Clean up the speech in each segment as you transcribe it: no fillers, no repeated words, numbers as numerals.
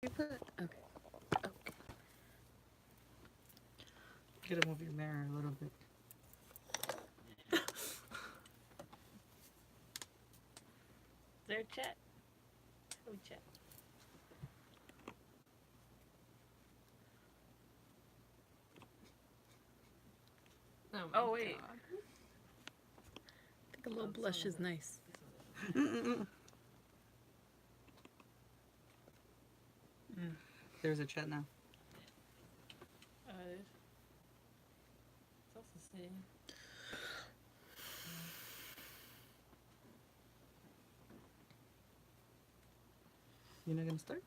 You put okay. Okay. You gotta move your mirror a little bit. Is there a chat? How we chat? Oh wait. I think a little blush is nice. There's a chat now. It's also saying. You're not gonna start?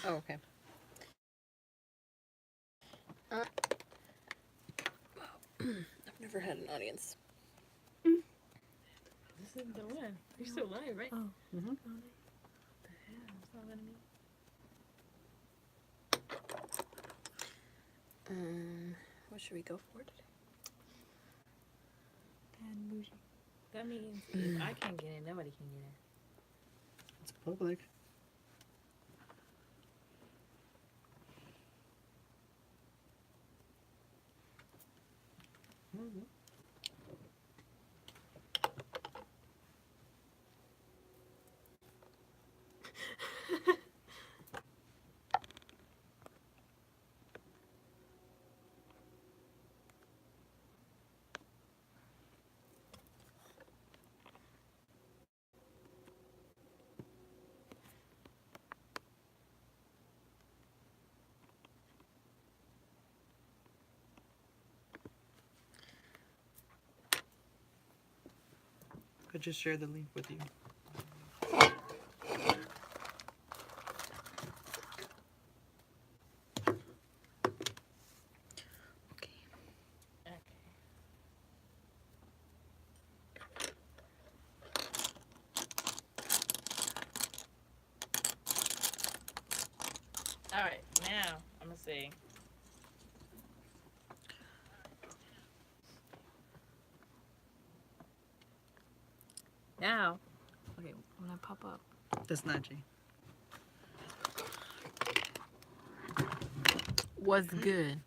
Oh, okay. I've never had an audience. This is the one. You're still live, right? Oh. Mm-hmm. What the hell? It's not letting me. What should we go for today? Bad bougie. That means if I can't get in, nobody can get in. It's public. Mm-hmm. I just shared the link with you. Okay. Okay. All right, now I'm gonna say. Now, okay, when I pop up. That's not G. What's good?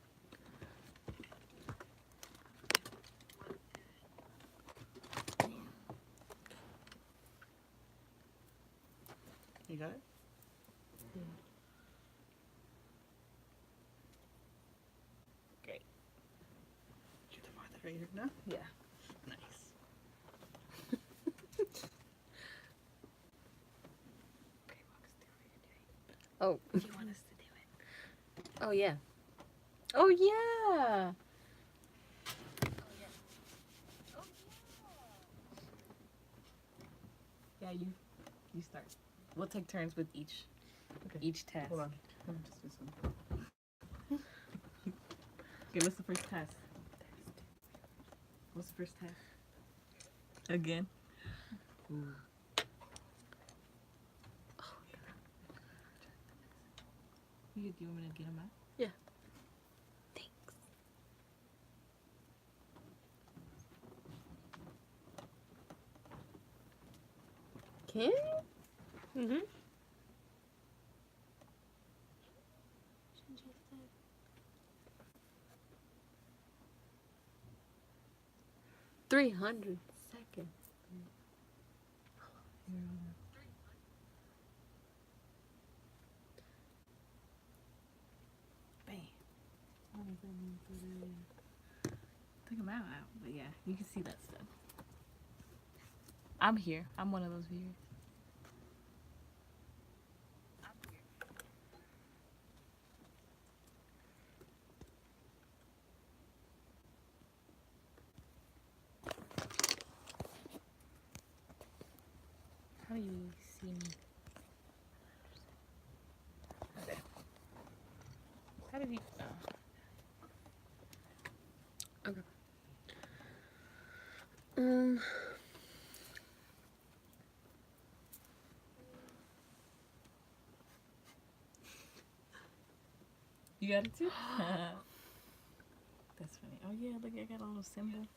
You got it? Great. You're the moderator now? Yeah. Nice. Okay, walk us through what you're doing. Oh. What do you want us to do it? Oh yeah. Oh yeah. Yeah, you start. We'll take turns with Okay. each task. Hold on. Let me just do some. Okay, what's the first task? What's the first task? Again. Ooh. You want me to get them out? Thanks. Can you? Mm-hmm. 300 seconds. Bam. Take them out, but yeah, you can see that stuff. I'm here. I'm one of those viewers. How do you see me? Okay. How did you? Okay. Um. You got it too? That's funny. Oh yeah, look, I got a little symbol.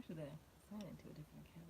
Should I sign into a different account?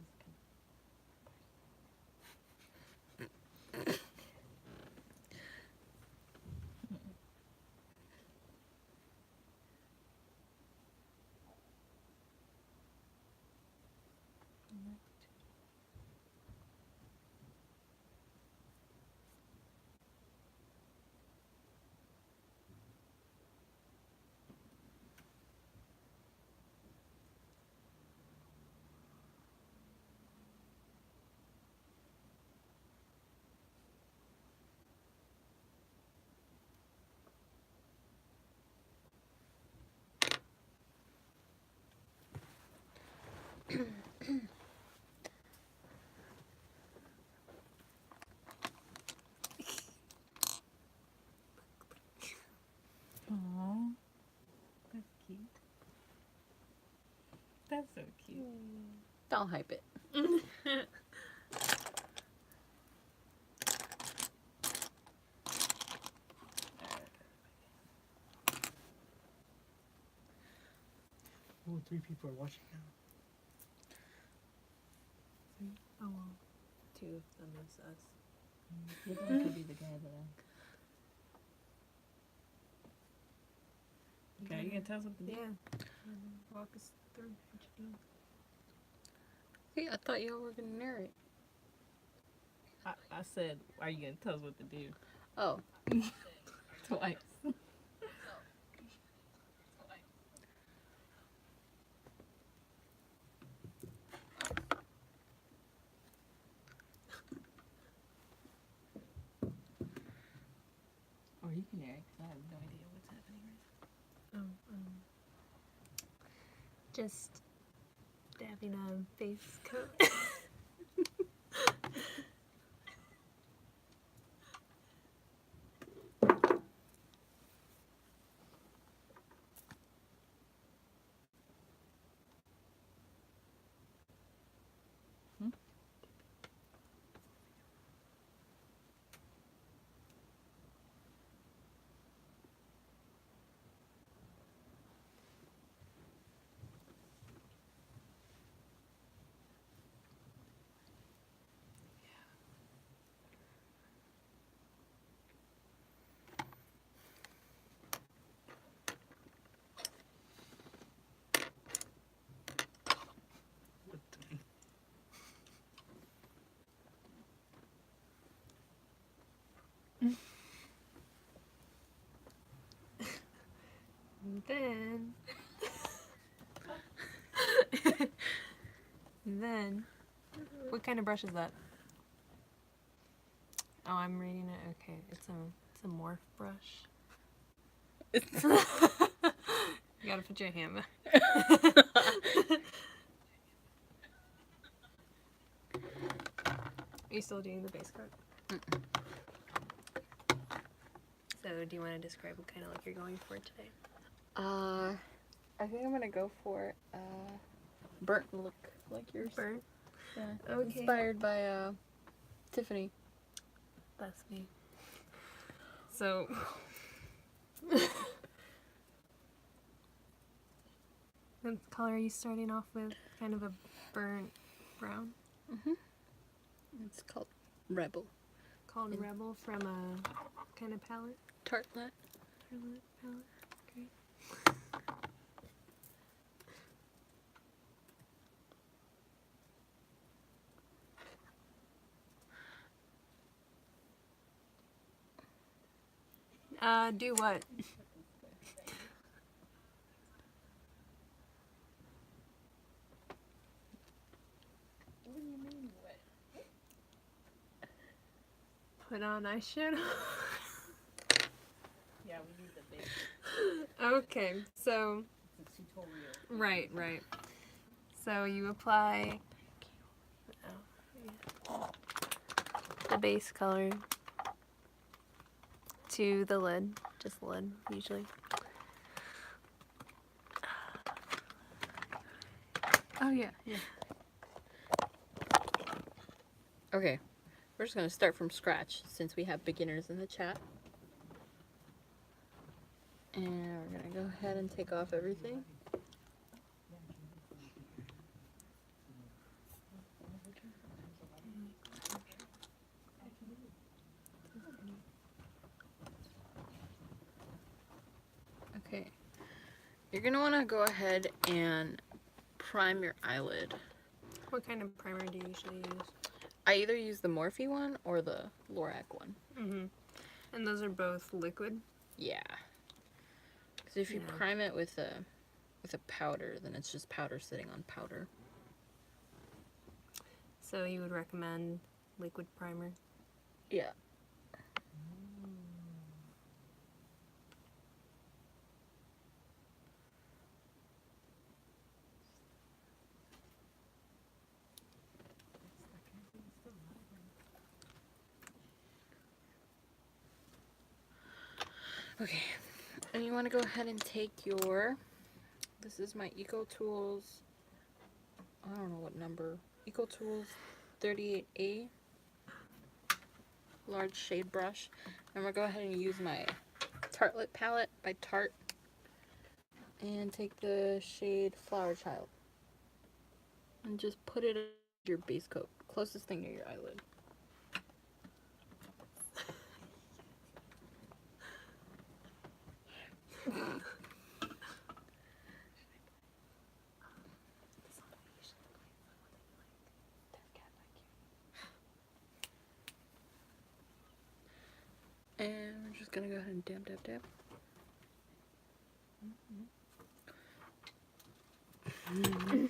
Aww. That's cute. That's so cute. I'll hype it. Oh, 3 people are watching now. Oh well. 2 of them is us. The other one could be the guy that I... Okay, you gonna tell us what to do? Yeah. Walk us through what you do. Hey, I thought y'all were gonna narrate. I said, are you gonna tell us what to do? Oh. Twice. Or you can narrate, because I have no idea what's happening right Just dabbing a face coat. Then, what kind of brush is that? Oh, I'm reading it. Okay, it's a morph brush. You gotta put your hand back. Are you still doing the base card? So, do you want to describe what kind of look you're going for today? I think I'm gonna go for burnt look like yours. Burnt? Yeah. Okay. Inspired by Tiffany. That's me. So, what color are you starting off with? Kind of a burnt brown? It's called Rebel. Called Rebel from a kind of palette? Tartlet. Palette? Great. Do what? What do you mean, what? Put on eyeshadow? Yeah, we need the big Okay, so, tutorial. right. So you apply the base color to the lid, just the lid, usually. Oh yeah. Okay, we're just gonna start from scratch since we have beginners in the chat. And we're gonna go ahead and take off everything. You're gonna want to go ahead and prime your eyelid. What kind of primer do you usually use? I either use the Morphe one or the Lorac one. Mm-hmm. And those are both liquid? Yeah. Because if you Yeah. prime it with a powder, then it's just powder sitting on powder. So you would recommend liquid primer? Yeah. Okay, and you want to go ahead and take your, this is my EcoTools, I don't know what number, EcoTools 38A large shade brush. I'm going to go ahead and use my Tartelette palette by Tarte and take the shade Flower Child and just put it on your base coat, closest thing to your eyelid. And we're just gonna go ahead and dab, dab, dab. I'm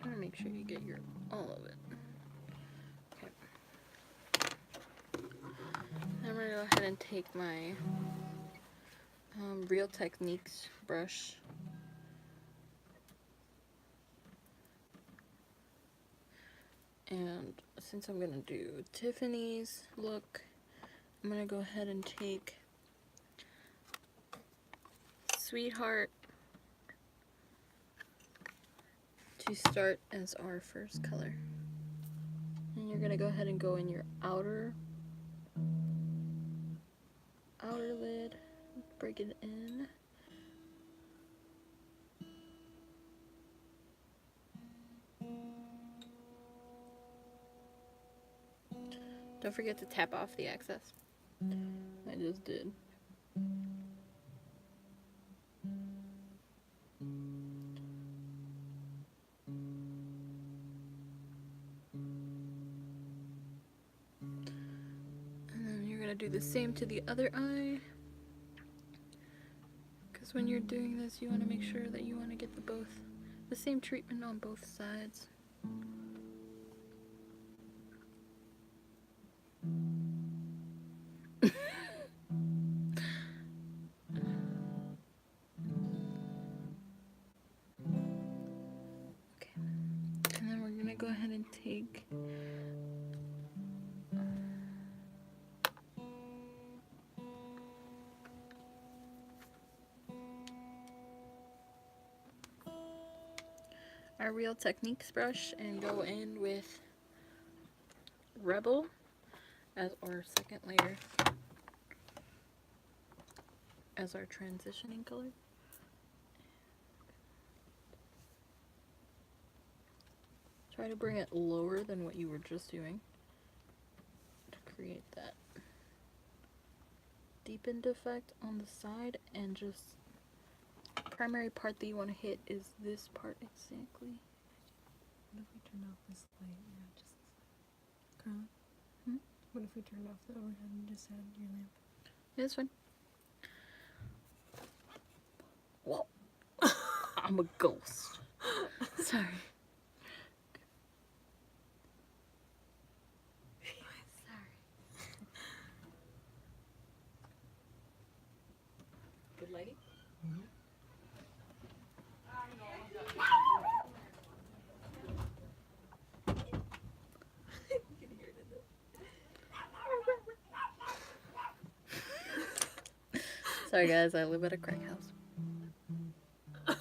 gonna make sure you get your all of it. Okay. Then we're gonna go ahead and take my Real Techniques brush. And since I'm gonna do Tiffany's look, I'm gonna go ahead and take Sweetheart to start as our first color. And you're gonna go ahead and go in your outer lid, break it in. Don't forget to tap off the excess. I just did. And then you're gonna do the same to the other eye. Because when you're doing this, you want to make sure that you want to get the same treatment on both sides. Okay, and then we're gonna go ahead and take our Real Techniques brush and go in with Rebel as our second layer, as our transitioning color. Try to bring it lower than what you were just doing to create that deepened effect on the side, and just primary part that you want to hit is this part exactly. What if we turned off this light? Yeah, just Carla? Hmm? What if we turned off the overhead and just had your lamp? Yeah, that's fine. Whoa. I'm a ghost. Sorry. Good lighting? Sorry guys, I live at a crack house. You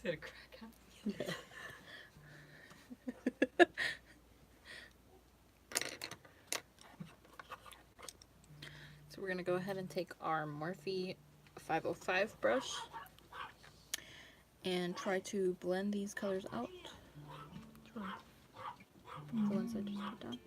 said a crack house? So we're gonna go ahead and take our Morphe 505 brush and try to blend these colors out. Which one? The ones I just put down.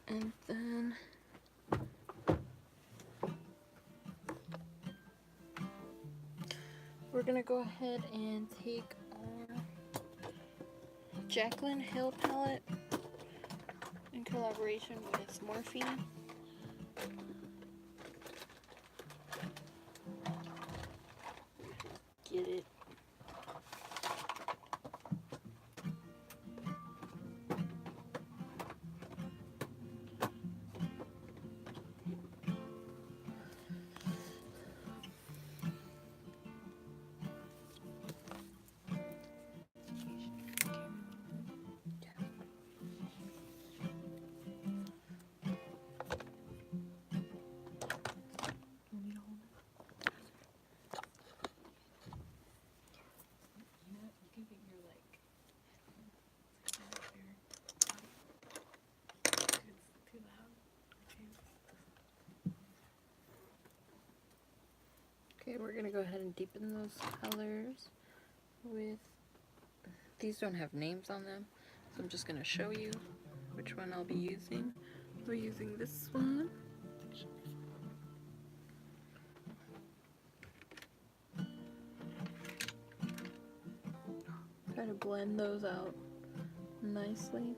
And then we're gonna go ahead and take our Jaclyn Hill palette in collaboration with Morphe. Get it. Want me to hold it? You know, you can get your like headphones right there. It's too loud. Okay, we're gonna go ahead and deepen those colors with, these don't have names on them, so I'm just gonna show you which one I'll be using. We're using this one. Try to blend those out nicely.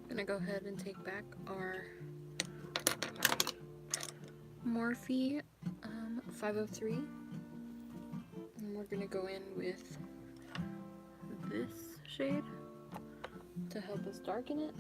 Gonna go ahead and take back our Morphe 503, and we're gonna go in with this shade to help us darken it.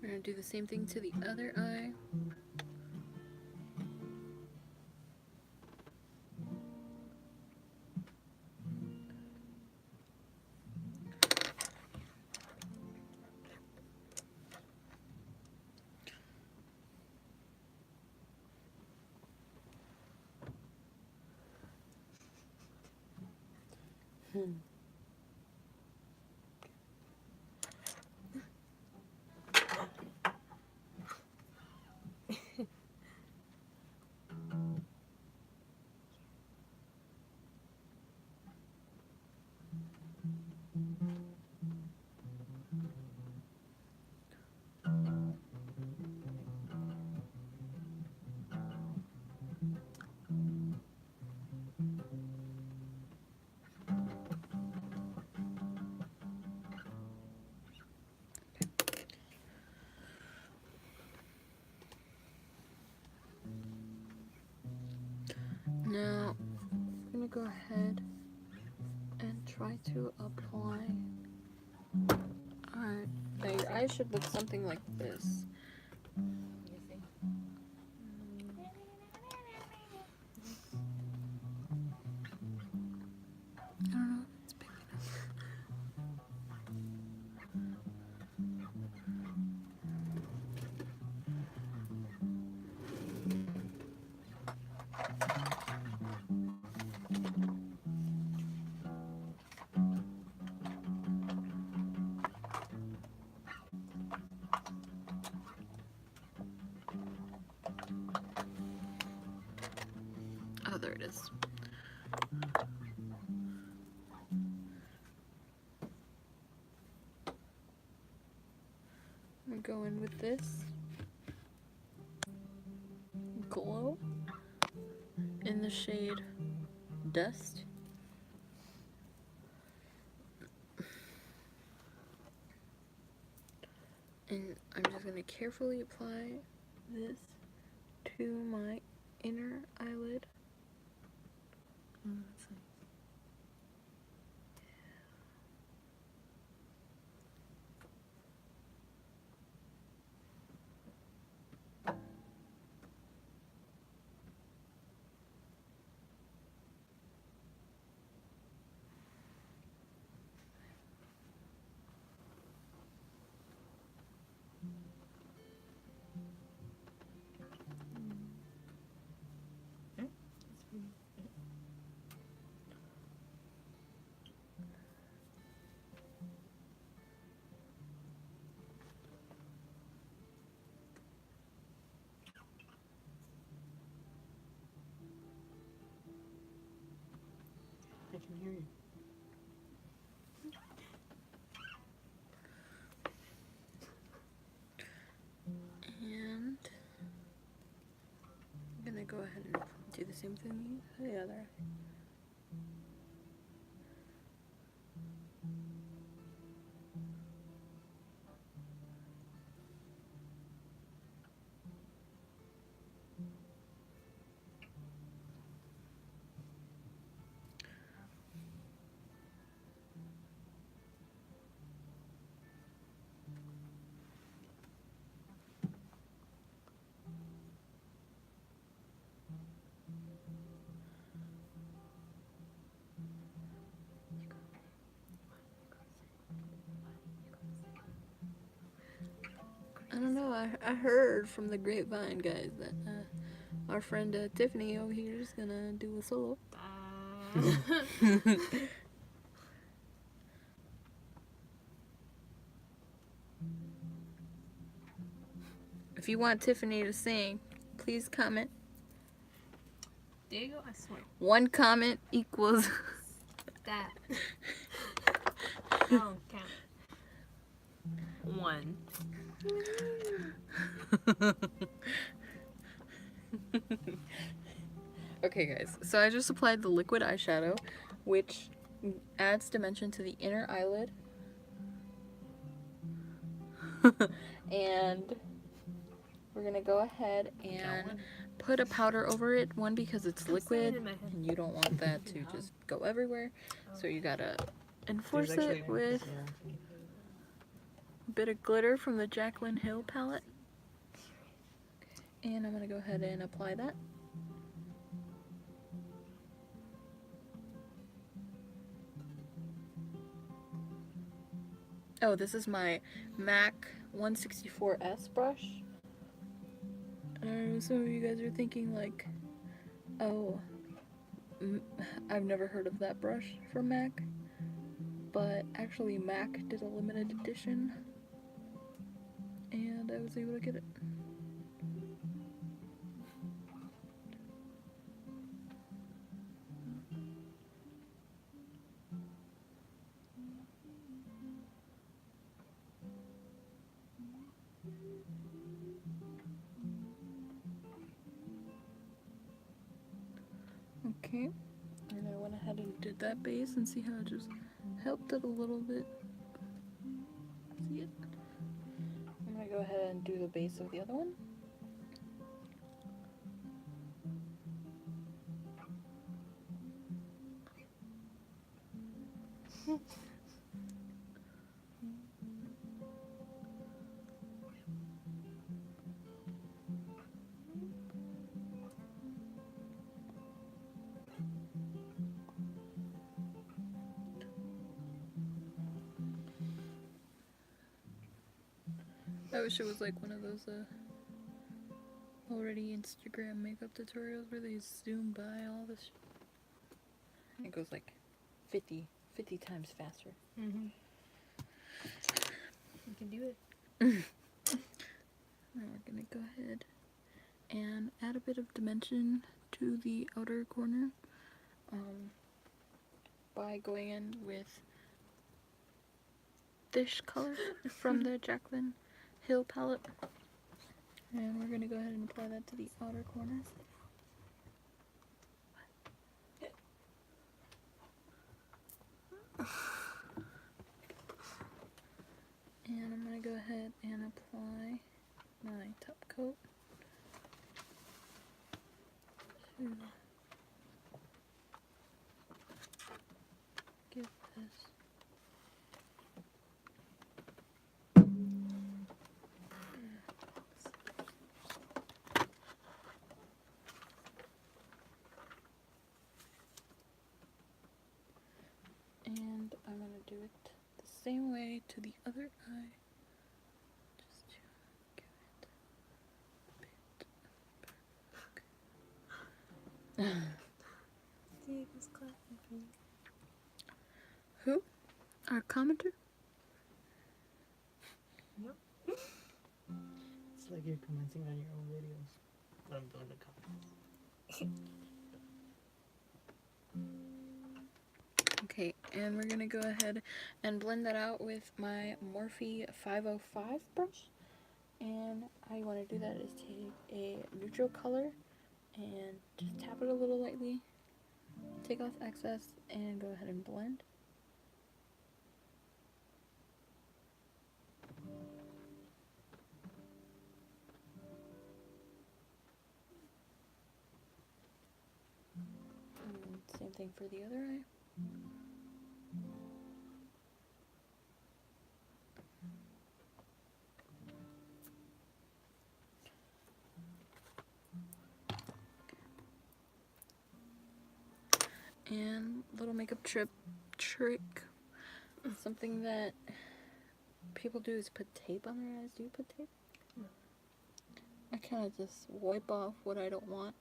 We're gonna do the same thing to the other eye. ahead and try to apply our. Now your eyes should look something like this. You see? I don't know if it's big enough. Oh, there it is. I'm gonna go in with this glow in the shade Dust. And I'm just gonna carefully apply this to my inner eyelid. Oh, that's nice. I can hear you. And I'm gonna go ahead and do the same thing to the other eye. I don't know. I heard from the grapevine, guys, that our friend Tiffany over here is gonna do a solo. If you want Tiffany to sing, please comment. Diego, I swear. One comment equals. That. Oh, count. One. Okay, guys. So I just applied the liquid eyeshadow, which adds dimension to the inner eyelid. And we're gonna go ahead and put a powder over it. One, because it's liquid in my head. and you don't want that to just go everywhere. So you gotta enforce it with a bit of glitter from the Jaclyn Hill palette. And I'm gonna go ahead and apply that. Oh, this is my MAC 164S brush. Some of you guys are thinking like, oh, I've never heard of that brush from MAC. But actually MAC did a limited edition and I was able to get it. Okay, and I went ahead and did that base and see how it just helped it a little bit. See it? I'm gonna go ahead and do the base of the other one. I wish it was like one of those already Instagram makeup tutorials where they zoom by all this. It goes like 50 times faster. Mm-hmm. You can do it. Now we're gonna go ahead and add a bit of dimension to the outer corner by going in with this color from the Jaclyn Hill palette. And we're gonna go ahead and apply that to the outer corner. And I'm gonna go ahead and apply my top coat to give this and I'm gonna do it the same way to the other eye. Just to give it a bit. Diego's clapping for you. Who? Our commenter? Yep. It's like you're commenting on your own videos. But I'm doing the comments. Okay, and we're gonna go ahead and blend that out with my Morphe 505 brush. And how you want to do that is take a neutral color and just tap it a little lightly, take off excess, and go ahead and blend. And same thing for the other eye. And little makeup trick, something that people do is put tape on their eyes. Do you put tape? No. I kind of just wipe off what I don't want,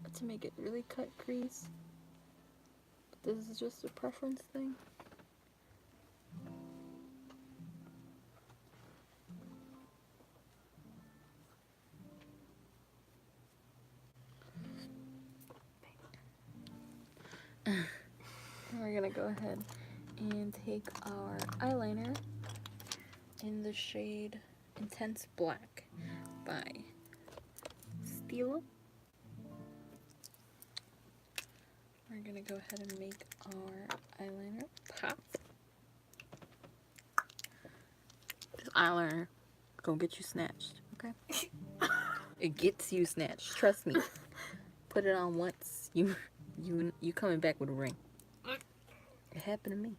but to make it really cut crease. But this is just a preference thing. We're gonna go ahead and take our eyeliner in the shade Intense Black by Stila. We're gonna go ahead and make our eyeliner pop. This eyeliner gonna get you snatched, okay? It gets you snatched, trust me. Put it on once, you coming back with a ring. It happened to me.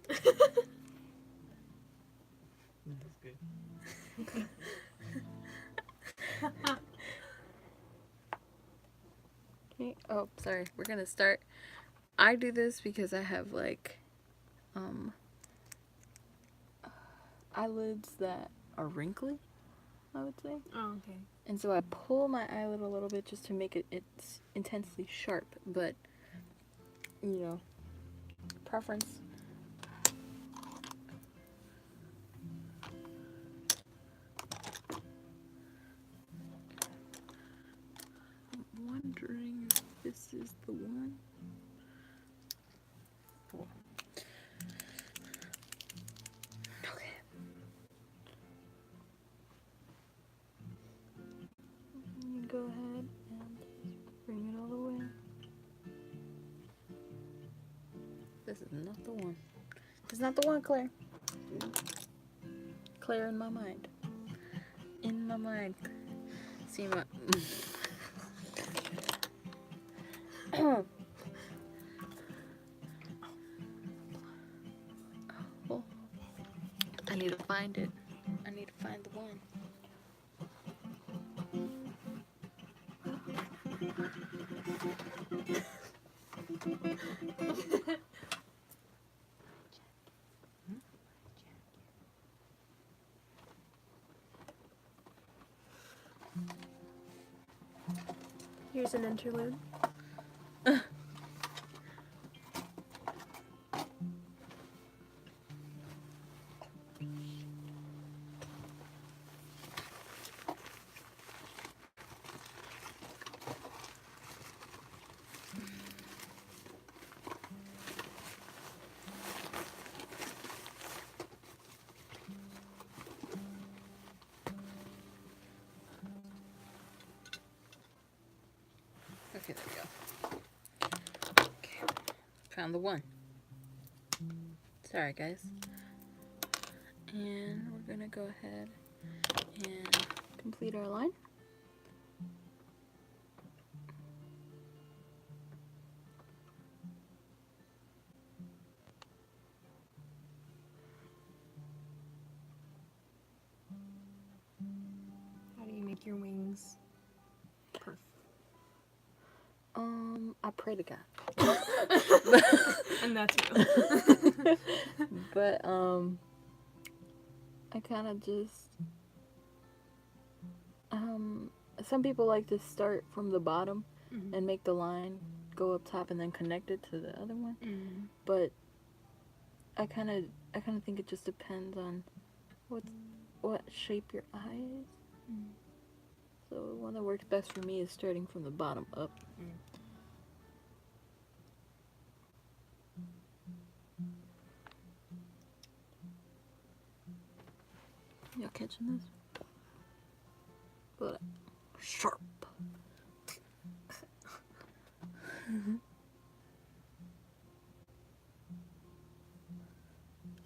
That's good. Okay. Oh, sorry. We're gonna start. I do this because I have like eyelids that are wrinkly, I would say. Oh, okay. And so I pull my eyelid a little bit just to make it's intensely sharp, but you know, preference. I'm wondering if this is the one. Okay. You go ahead and bring it all the way. This is not the one. This is not the one, Claire. Claire in my mind. In my mind. See my... Oh. I need to find it. I need to find the one. Here's an interlude. Okay, there we go. Okay, found the one. Sorry, guys. And we're gonna go ahead and complete our line. How do you make your wings perfect? I pray to God. And that's real. But I kind of just some people like to start from the bottom and make the line go up top and then connect it to the other one. But I kind of think it just depends on what shape your eye is. So the one that works best for me is starting from the bottom up. Y'all catching this? But sharp.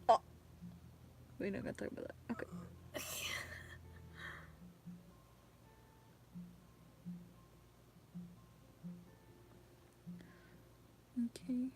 Oh, we're not gonna talk about that. Okay. Okay.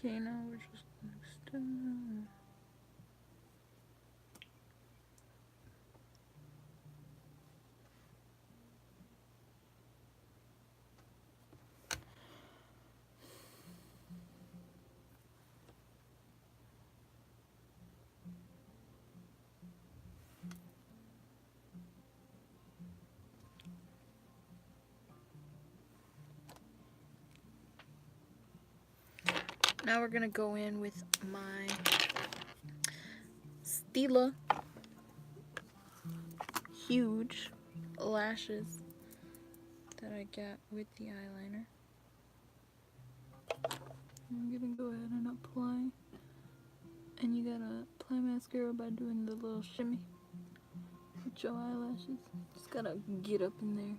Okay, now we're just gonna extend. Now we're gonna go in with my Stila huge lashes that I got with the eyeliner. I'm gonna go ahead and apply. And you gotta apply mascara by doing the little shimmy with your eyelashes. Just gotta get up in there.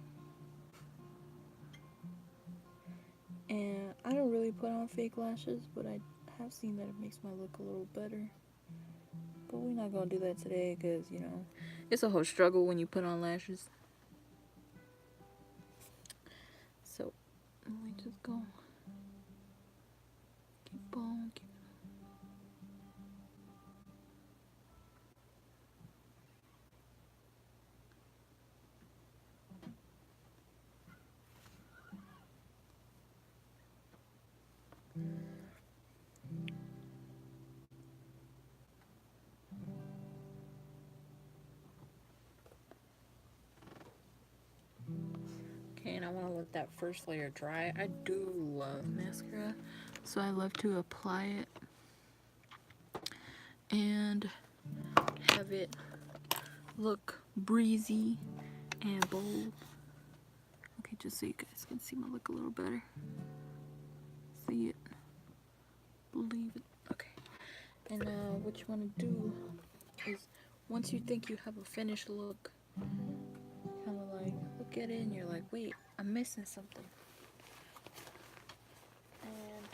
And I don't really put on fake lashes, but I have seen that it makes my look a little better. But we're not gonna do that today because, you know, it's a whole struggle when you put on lashes. So, we just go keep on, keep Okay, and I want to let that first layer dry. I do love mascara, so I love to apply it and have it look breezy and bold. Okay, just so you guys can see my look a little better. See it, believe it. Okay, and what you want to do is once you think you have a finished look, kind of like look at it and you're like, wait, I'm missing something. And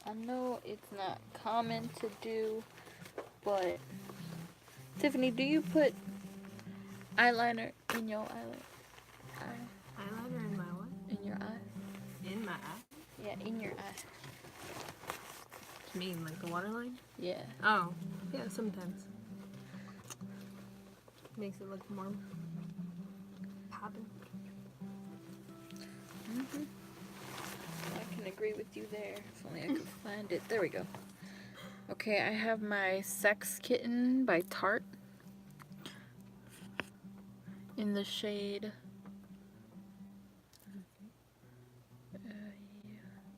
I know it's not common to do, but Tiffany, do you put eyeliner in your Eyeliner in my what? in your eye? In my eye? Yeah, in your eye. do you mean, like the waterline? Yeah. Oh, yeah, sometimes. Makes it look more poppin'. I can agree with you there. If only I could find it. There we go. Okay, I have my Sex Kitten by Tarte in the shade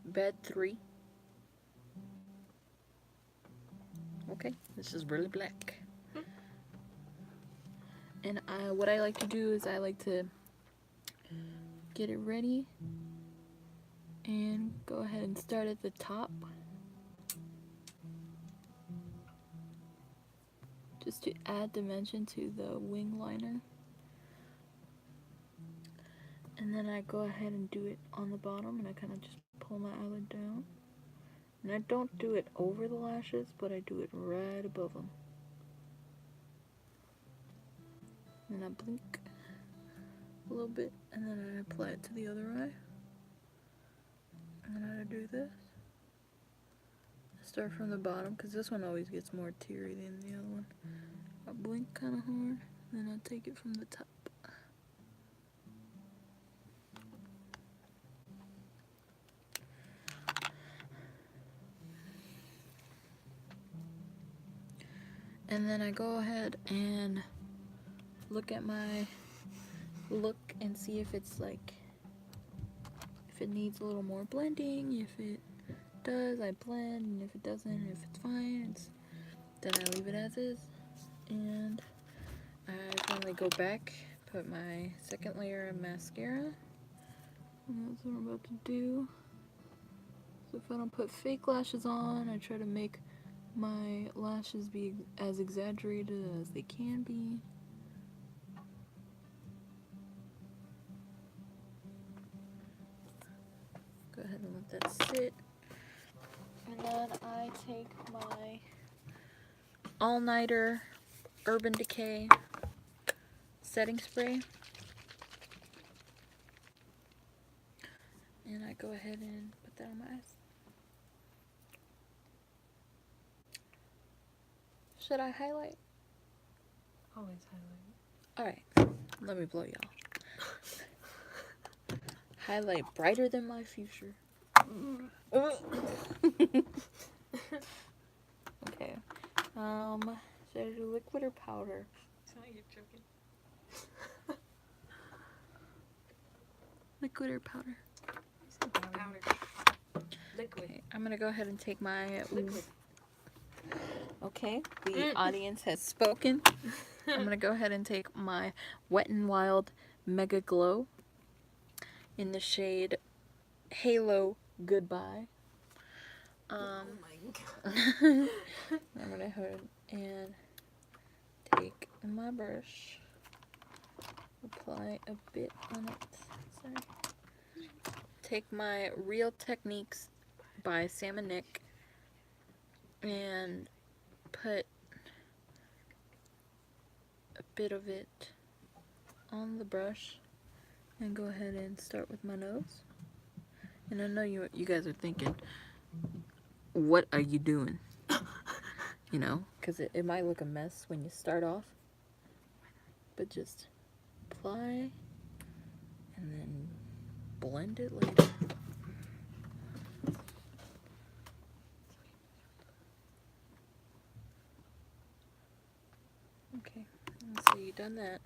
Bed 3. Okay, this is really black. And what I like to do is I like to get it ready and go ahead and start at the top. Just to add dimension to the wing liner. And then I go ahead and do it on the bottom, and I kind of just pull my eyelid down. And I don't do it over the lashes, but I do it right above them. And I blink a little bit, and then I apply it to the other eye. And then I do this. I start from the bottom, because this one always gets more teary than the other one. I blink kind of hard, then I take it from the top. And then I go ahead and look at my look and see if it's like, if it needs a little more blending. If it does, I blend, and if it doesn't, if it's fine, then I leave it as is. And I finally go back, put my second layer of mascara, and that's what I'm about to do. So if I don't put fake lashes on, I try to make my lashes be as exaggerated as they can be. Go ahead and let that sit. And then I take my All-Nighter Urban Decay setting spray. And I go ahead and put that on my eyes. Should I highlight? Always highlight. Alright, let me blow y'all. Highlight brighter than my future. Okay. Should I do liquid or powder? It's not you joking. Liquid or powder? Powder. Liquid. Okay, I'm gonna go ahead and take my... Liquid. Okay, the audience has spoken. I'm gonna go ahead and take my Wet n Wild Mega Glow in the shade Halo Goodbye. Oh my god. I'm gonna go ahead and take my brush, apply a bit on it. Sorry. Take my Real Techniques by Sam and Nick and put a bit of it on the brush and go ahead and start with my nose. And I know you guys are thinking, what are you doing? You know, because it might look a mess when you start off, but just apply and then blend it later. Okay, so you've done that.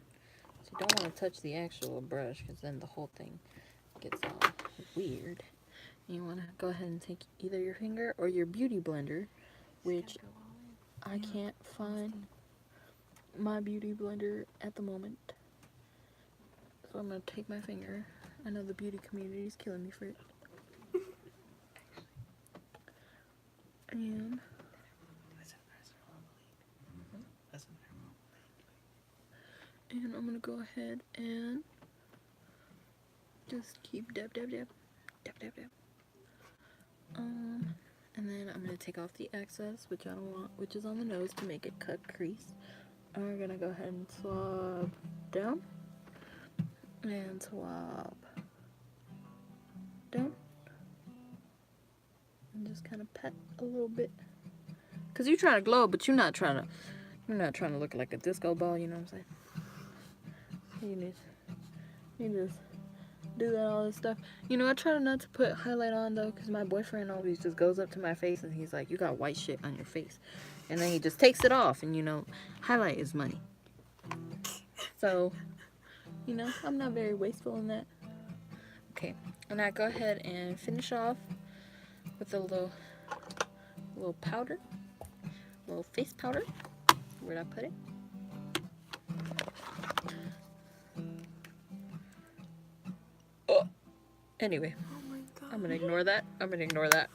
So you don't want to touch the actual brush, because then the whole thing gets all weird. You want to go ahead and take either your finger or your beauty blender, which I can't find my beauty blender at the moment. So I'm going to take my finger. I know the beauty community is killing me for it. And I'm going to go ahead and just keep dab, dab, dab. Dab, dab, dab. And then I'm going to take off the excess, which I don't want, which is on the nose to make it cut crease. And we're going to go ahead and swab down. And swab down. And and just kind of pat a little bit. Cause you're trying to glow, but you're not trying to look like a disco ball. You know what I'm saying? You just do that all this stuff. You know, I try not to put highlight on though, cause my boyfriend always just goes up to my face and he's like, "You got white shit on your face," and then he just takes it off, and you know, highlight is money. So, you know, I'm not very wasteful in that. Okay, and I go ahead and finish off with a little powder, a little face powder. Where'd I put it? Oh, anyway, Oh my god. I'm gonna ignore that.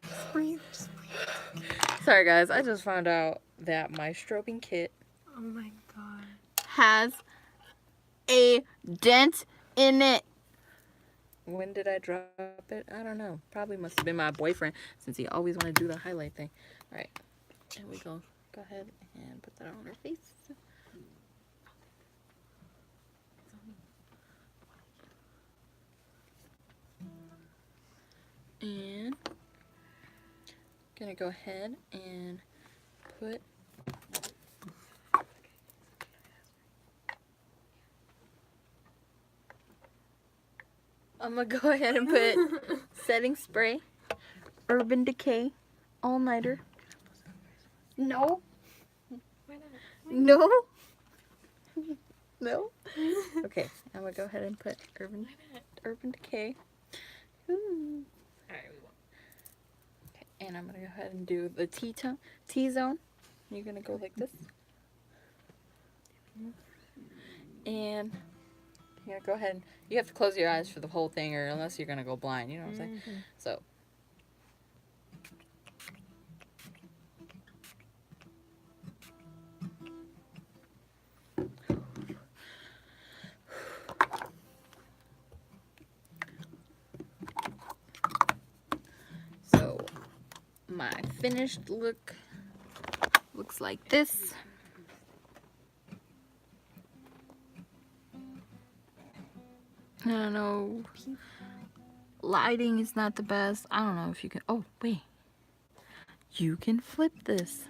Just breathe. Just breathe. Sorry guys, I just found out that my strobing kit Oh my god. has a dent in it. When did I drop it? I don't know. Probably must have been my boyfriend, since he always wanted to do the highlight thing. Alright, there we go. Go ahead and put that on her face. And gonna go ahead and put I'm gonna go ahead and put setting spray, Urban Decay, all nighter. No, Why not? no, no. Okay, I'm gonna go ahead and put Urban Decay. Ooh. Alright, we won't. Okay, and I'm gonna go ahead and do the T-zone. You're gonna go like this, and you're gonna go ahead and you have to close your eyes for the whole thing, or unless you're gonna go blind. You know what I'm saying? So. So my finished look looks like this. I don't know. Lighting is not the best. I don't know if you can. Oh, wait. You can flip this.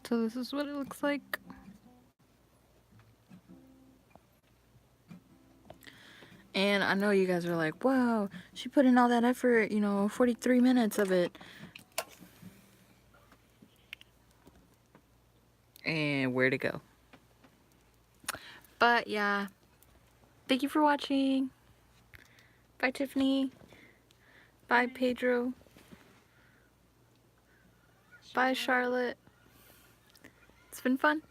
So this is what it looks like. And I know you guys are like, wow, she put in all that effort, you know, 43 minutes of it. And where'd it go? But yeah, thank you for watching. Bye, Tiffany. Bye, Pedro. Bye, Charlotte. It's been fun.